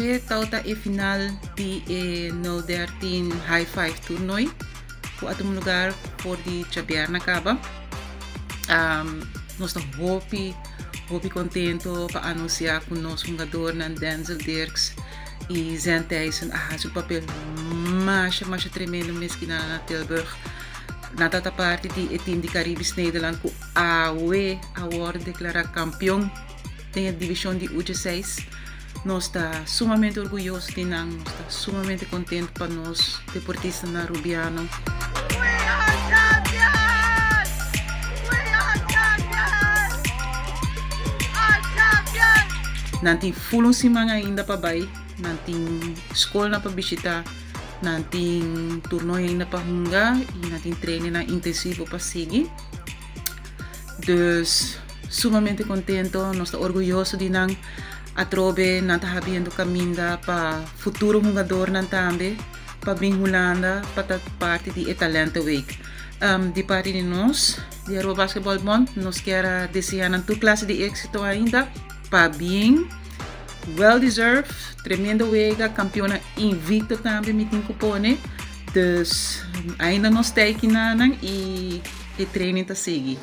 Hoy tauta e final di 013 High Five toernooi. Voor het lugar voor die Chabiar Nakaba. Nós estamos hopi contento para anunciar que o nosso jogador Denzel Dirks e Zen Tyson seu papel mais tremendo mesmo na Tilburg. Na tata parte di team di Caribis Nederland ku AWE award declara campeão tem a divisão de U16. Nós está sumamente orgulhoso de nós, está sumamente contente para nós deportistas na Rubiano. We are champions! We are champions! Our champions! Nanti fulong simang ainda pa bay, nanti escola na pa bisita, nanti torneio ainda pa hunga e nanti treino na intensivo pa seguir. Dus sumamente contento, nós está orgulhoso de nós. Atrobe nanta habiendo caminda pa futuro jogador nantambe pa bem Holanda para parte de Talent Week. De parte de nós, de Aruba Basketball Bond, nós quer desejar na tua classe de êxito ainda pa bem, well deserved, tremenda wega, campeona invicto também me tem cupone. Dus ainda nós tem aqui nanang e treino tá seguir.